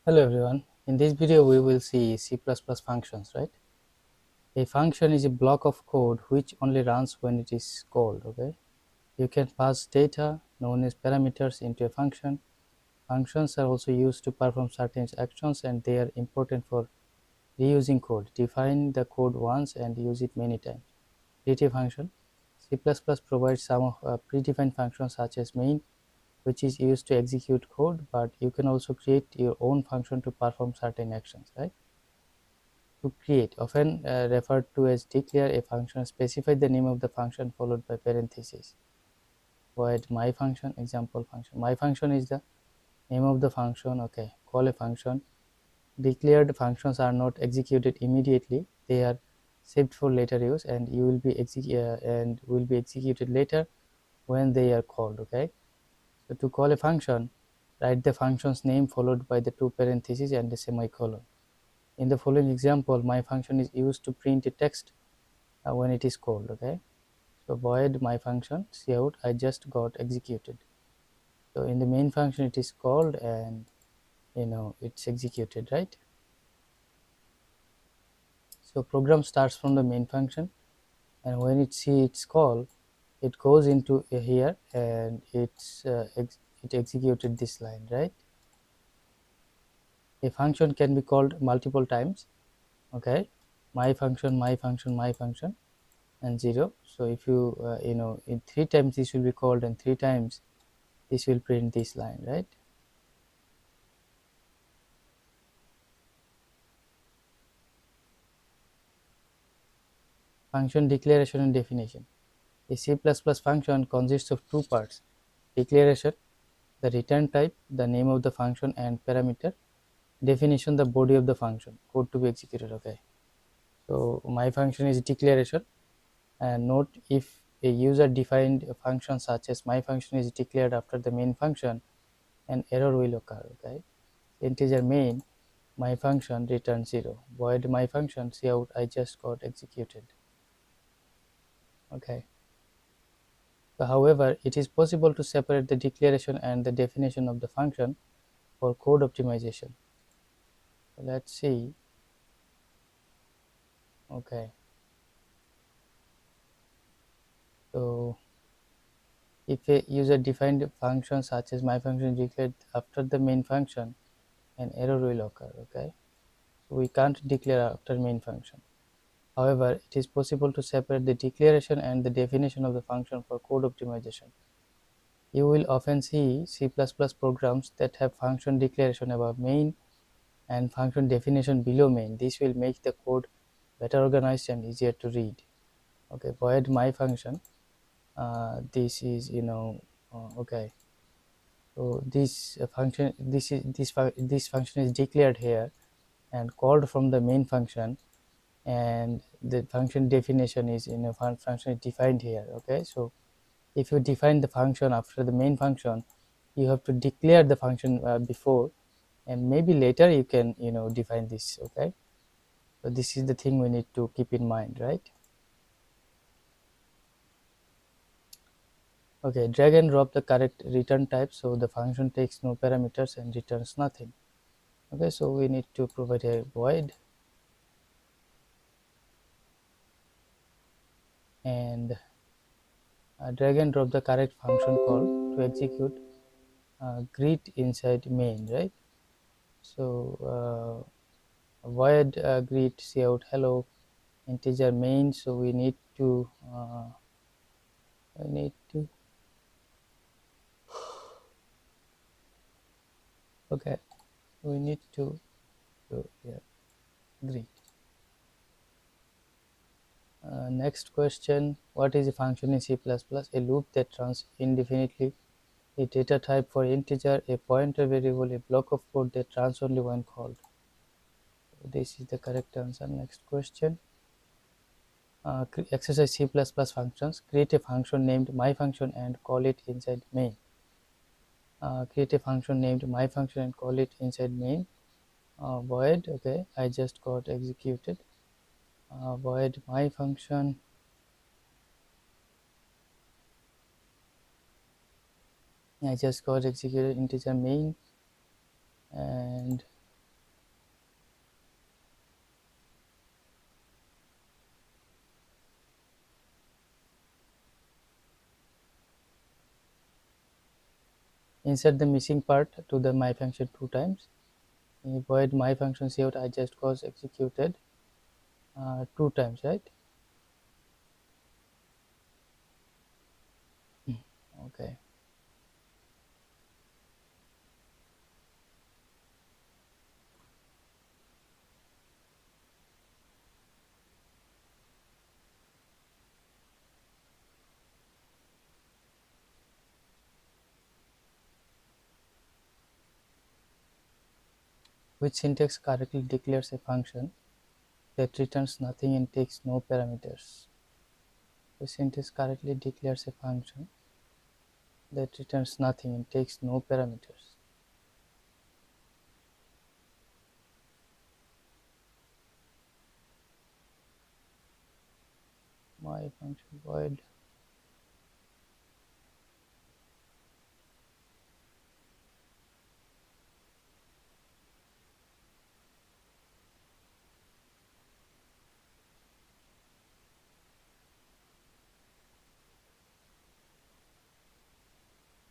Hello everyone. In this video we will see C++ functions, right? A function is a block of code which only runs when it is called, okay? You can pass data known as parameters into a function. Functions are also used to perform certain actions and they are important for reusing code. Define the code once and use it many times. Create a function. C++ provides some of predefined functions such as main, which is used to execute code, but you can also create your own function to perform certain actions, right? To create, often referred to as declare a function, specify the name of the function followed by parentheses. Void my function, example function. My function is the name of the function. Okay, call a function. Declared functions are not executed immediately; they are saved for later use, and will be executed later when they are called. Okay, so to call a function, write the function's name followed by the two parentheses and a semicolon. In the following example, my function is used to print a text when it is called. Okay, so void my function cout I just got executed. So in the main function it is called and it's executed, right? So program starts from the main function, and when it see its call, it goes into here and it executed this line, right? A function can be called multiple times. Okay, my function, my function, my function, and 0. So if you in 3 times this will be called and 3 times this will print this line, right? Function declaration and definition. A C++ function consists of two parts: declaration, the return type, the name of the function and parameter; definition, the body of the function, code to be executed. Okay, so my function is declaration, and note, if a user defined a function such as my function is declared after the main function, an error will occur. Okay, integer main my function returns 0. Void my function cout I just got executed. Okay, so however, it is possible to separate the declaration and the definition of the function for code optimization. So let's see. Okay, so if a user defined function such as my function is declared after the main function, an error will occur. Okay, so we can't declare after main function. However, it is possible to separate the declaration and the definition of the function for code optimization. You will often see C++ programs that have function declaration above main and function definition below main. This will make the code better organized and easier to read. Okay, void my function. This is okay. So this function is declared here and called from the main function, and the function definition is function is defined here. Okay, so if you define the function after the main function, you have to declare the function before, and maybe later you can define this. Okay, so this is the thing we need to keep in mind, right? Okay, drag and drop the correct return type, so the function takes no parameters and returns nothing. Okay, so we need to provide a void and drag and drop the correct function call to execute greet inside main, right? So void greet cout hello integer main. So we need to okay, we need to do here greet. Next question: what is a function in C++? A loop that runs indefinitely, a data type for integer, a pointer variable, a block of code that runs only when called. So this is the correct answer. Next question. Exercise C++ functions. Create a function named my function and call it inside main. Create a function named my function and call it inside main. Void, okay, I just got executed. Void my function. I just got executed integer main, and Insert the missing part to the my function 2 times. Void my function cout I just was executed 2 times, right? Okay. Which syntax correctly declares a function that returns nothing and takes no parameters? Which syntax correctly declares a function that returns nothing and takes no parameters? My function void.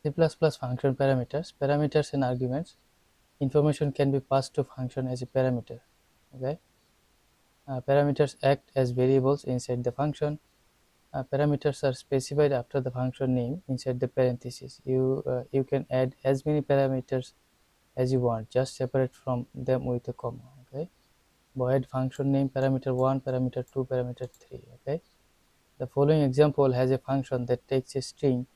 C++ function parameters. Parameters and arguments. Information can be passed to function as a parameter. Okay. Parameters act as variables inside the function. Parameters are specified after the function name inside the parentheses. You can add as many parameters as you want, just separate from them with a comma. Okay. Void function name parameter 1, parameter 2, parameter 3. Okay. The following example has a function that takes a string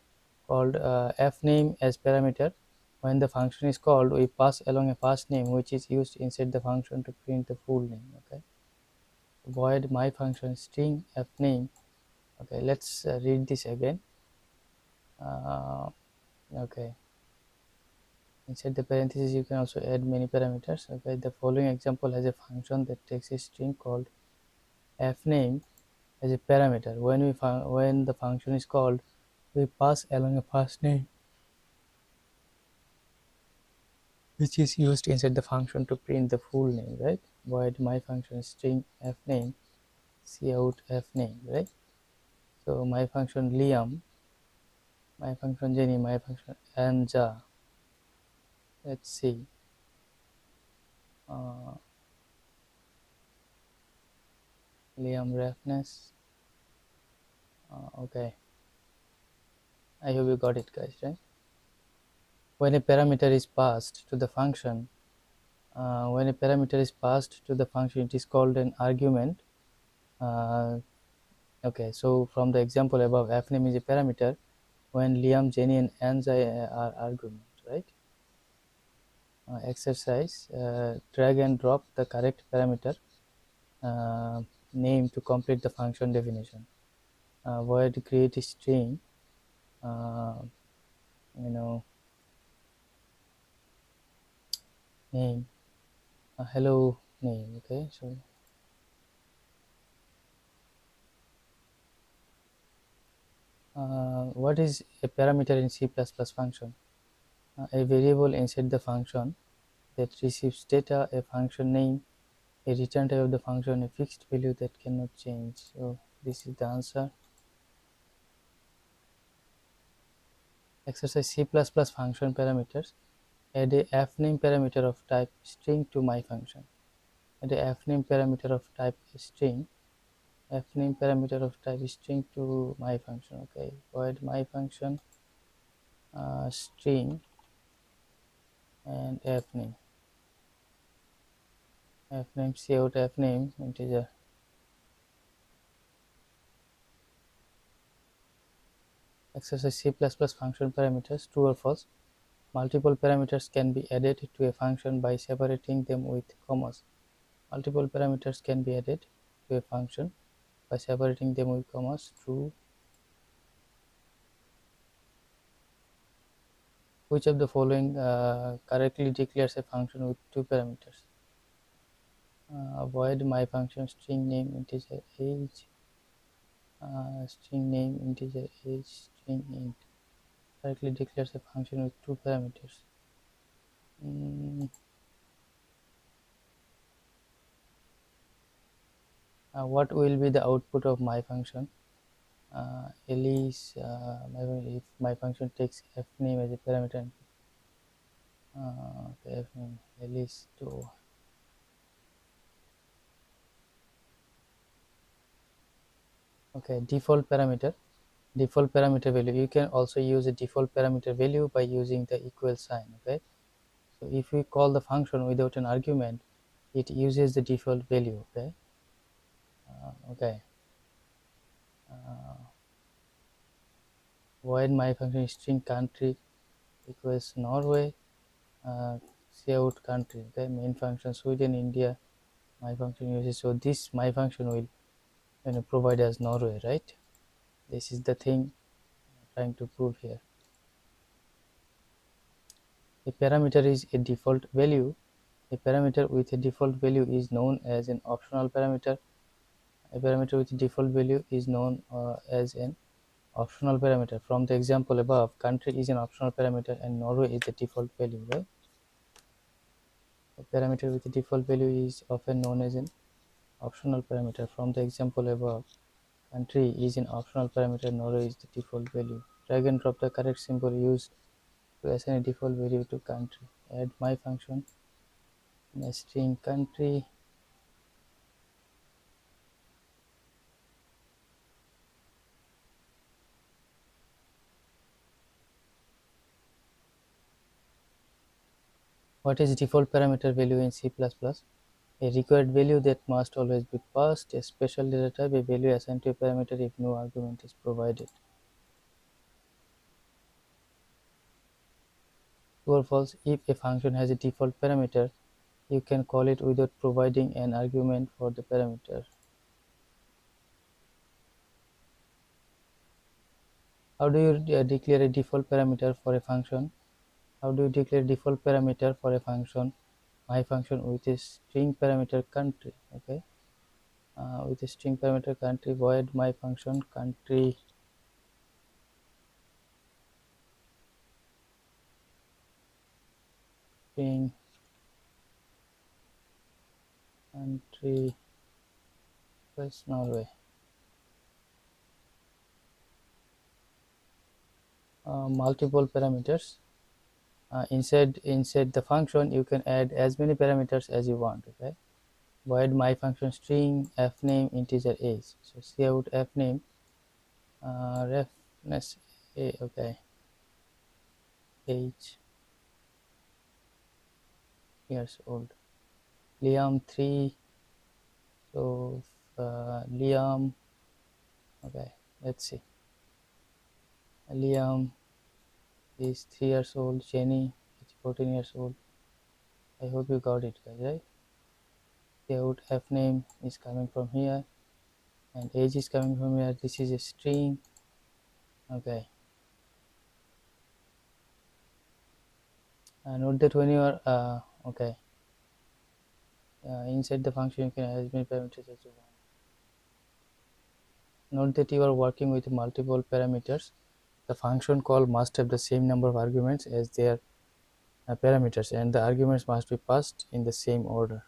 called fname as parameter. When the function is called, we pass along a pass name which is used inside the function to print the full name. Okay. Void my function string fname. Okay, let's read this again. Okay, inside the parentheses you can also add many parameters. Okay, the following example has a function that takes a string called fname as a parameter. When the function is called, we pass along a pass name which is used inside the function to print the full name, right? Void my function string fname cout fname, right? So my function Liam, my function Jenny, my function Anja. Let's see. Uh, Liam reference. Okay, I hope you got it, guys, right? When a parameter is passed to the function, it is called an argument. Uh, okay, so from the example above, fname is a parameter. When Liam, Jenny, and Anzai are arguments, right? Exercise: drag and drop the correct parameter uh, name to complete the function definition. Void create a string. Uh, you know, name hello name. Okay, so what is a parameter in C++ function? A variable inside the function that receives data, a function name, a return type of the function, a fixed value that cannot change. So this is the answer. Exercise C++ function parameters. Add a fname parameter of type string to my function. Add a fname parameter of type string. Fname parameter of type string to my function. Okay, void my function string and fname. Fname cout fname integer. Exercise C++ function parameters. True or false? Multiple parameters can be added to a function by separating them with commas. Multiple parameters can be added to a function by separating them with commas. True. Which of the following correctly declares a function with two parameters? Void my function string name integer age, string name integer age, string int. Correctly declares a function with two parameters. What will be the output of my function? If my function takes fname as a parameter. Okay, Alice to okay default parameter value. You can also use a default parameter value by using the equal sign. Okay, so if we call the function without an argument, it uses the default value. Okay, okay. Void my function string country equals Norway. Cout country. Okay, main function Sweden, India. My function uses, so this my function will provide as Norway, right? This is the thing I'm trying to prove here. A parameter is a default value. A parameter with a default value is known as an optional parameter. A parameter with a default value is known as an optional parameter. From the example above, country is an optional parameter and Norway is the default value, right? A parameter with a default value is often known as an optional parameter. From the example above, country is an optional parameter, Norway is the default value. Drag and drop the correct symbol used to assign a default value to country. Add my function in a string country. What is default parameter value in C++? A required value that must always be passed, a special data type, a value assigned to a parameter if no argument is provided. True or false? If a function has a default parameter, you can call it without providing an argument for the parameter. How do you declare a default parameter for a function? How do you declare default parameter for a function? My function with a string parameter country. Okay, with a string parameter country, void my function country string country plus Norway. Multiple parameters. Inside the function, you can add as many parameters as you want. Okay, void my function string fname integer age. So cout fname refness a. Okay, age years old. Liam 3. So Liam. Okay, let's see. Liam is 3 years old. Jenny is 14 years old. I hope you got it, guys. Right? Cout fname is coming from here, and age is coming from here. This is a string. Okay. Note that when you are okay inside the function, you can add as many parameters as you want. Note that you are working with multiple parameters. The function call must have the same number of arguments as their parameters, and the arguments must be passed in the same order.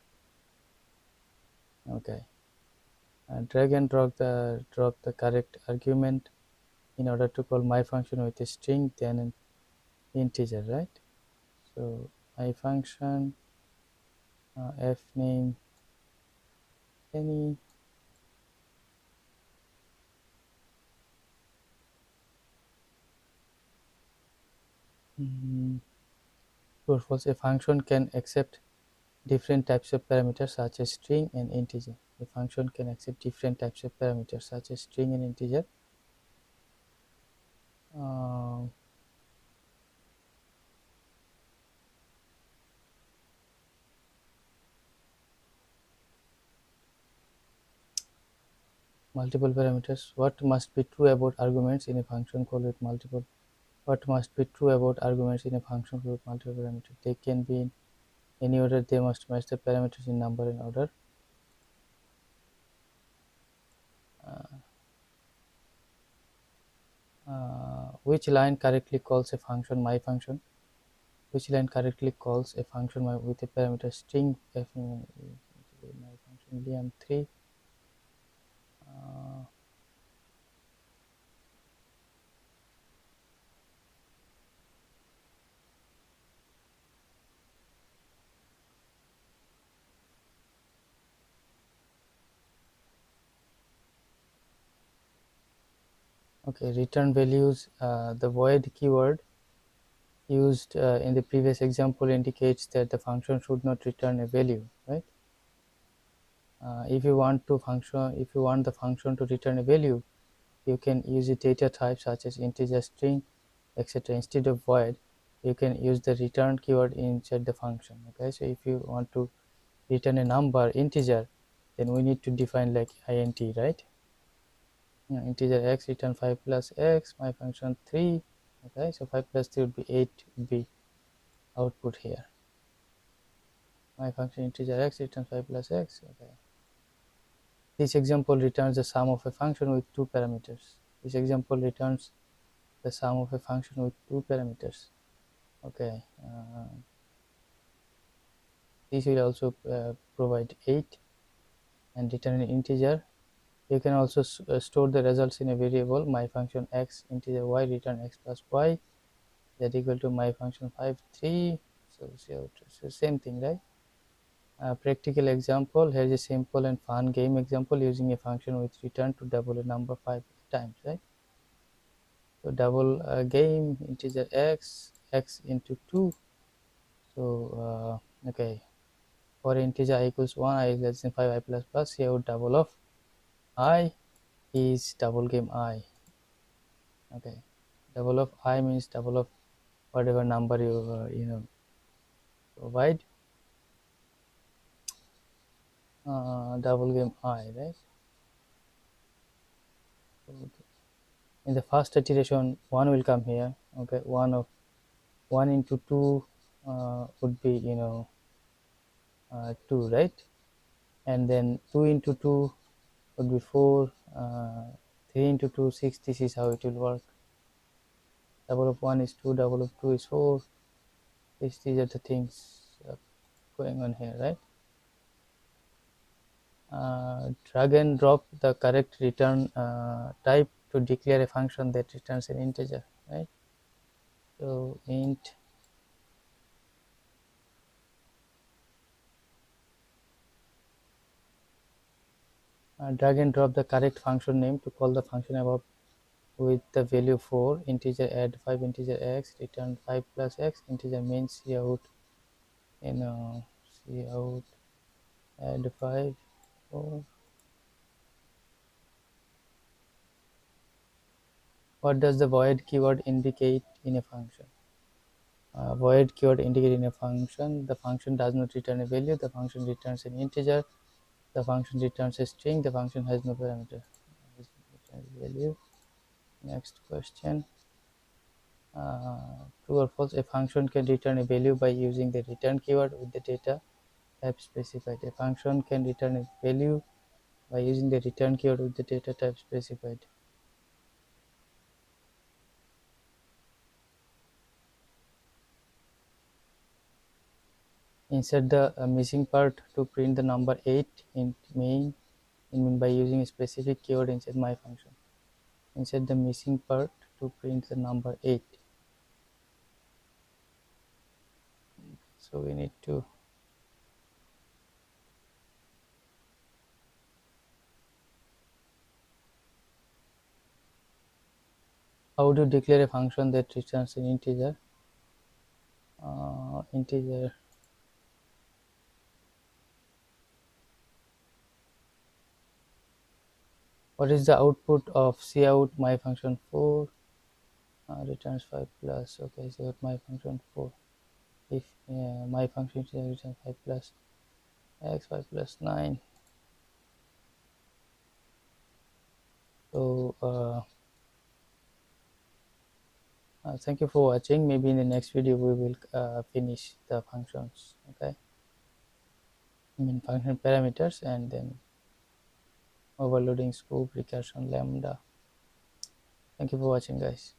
Okay, drag and drop the correct argument in order to call my function with a string, then an integer, right? So my function fname any. True or false? A function can accept different types of parameters such as string and integer. A function can accept different types of parameters such as string and integer. Uh, Multiple parameters. What must be true about arguments in a function called with multiple? What must be true about arguments in a function called with multiple parameters? They can be in any order. They must match the parameters in number and order. Which line correctly calls a function my function? Which line correctly calls a function with a parameter string f my function liam3. Okay, return values. The void keyword used in the previous example indicates that the function should not return a value, right? If you want the function to return a value, you can use a data type such as integer, string, etc. Instead of void, you can use the return keyword inside the function. Okay, so if you want to return a number integer, then we need to define like int, right? Integer x, return 5 plus x, my function 3. Okay, so 5 plus 3 would be 8, would be output here. My function integer x, return 5 plus x. Okay, this example returns the sum of a function with two parameters. This example returns the sum of a function with two parameters. Okay, this will also provide 8 and return an integer. You can also store the results in a variable. My function x integer y return x plus y that equal to my function 5 3. So same thing, right? Practical example. Here's a simple and fun game example using a function with return to double a number 5 times, right? So double game integer x into 2. So okay, for integer I equals 1, I is less than 5, I plus plus. Here double of I is double game I. Okay, double of I means double of whatever number you provide. Double game I, right? Okay. In the first iteration, 1 will come here. Okay, 1 into 2 would be 2, right? And then 2 into 2 would be 4. 3 into 2 6. This is how it will work. Double of 1 is 2, double of 2 is 4. These are the things going on here, right? Drag and drop the correct return type to declare a function that returns an integer, right? So int drag and drop the correct function name to call the function above with the value 4. Integer add 5 integer x, return 5 plus x. Integer means cout, cout add 5 4. What does the void keyword indicate in a function? Void keyword indicate in a function. The function does not return a value. The function returns an integer. The function returns a string. The function has no parameter. Returns value. Next question. True or false? A function can return a value by using the return keyword with the data type specified. A function can return a value by using the return keyword with the data type specified. Insert the missing part to print the number 8 in main by using a specific keyword inside my function. Insert the missing part to print the number 8. So we need to how to declare a function that returns an integer. Integer. What is the output of cout my function 4? Returns 5 plus. Okay, so my function 4. If my function returns 5 plus x, 5 plus 9. So thank you for watching. Maybe in the next video we will finish the functions. Okay, I mean function parameters and then overloading, scope, recursion, lambda. Thank you for watching, guys.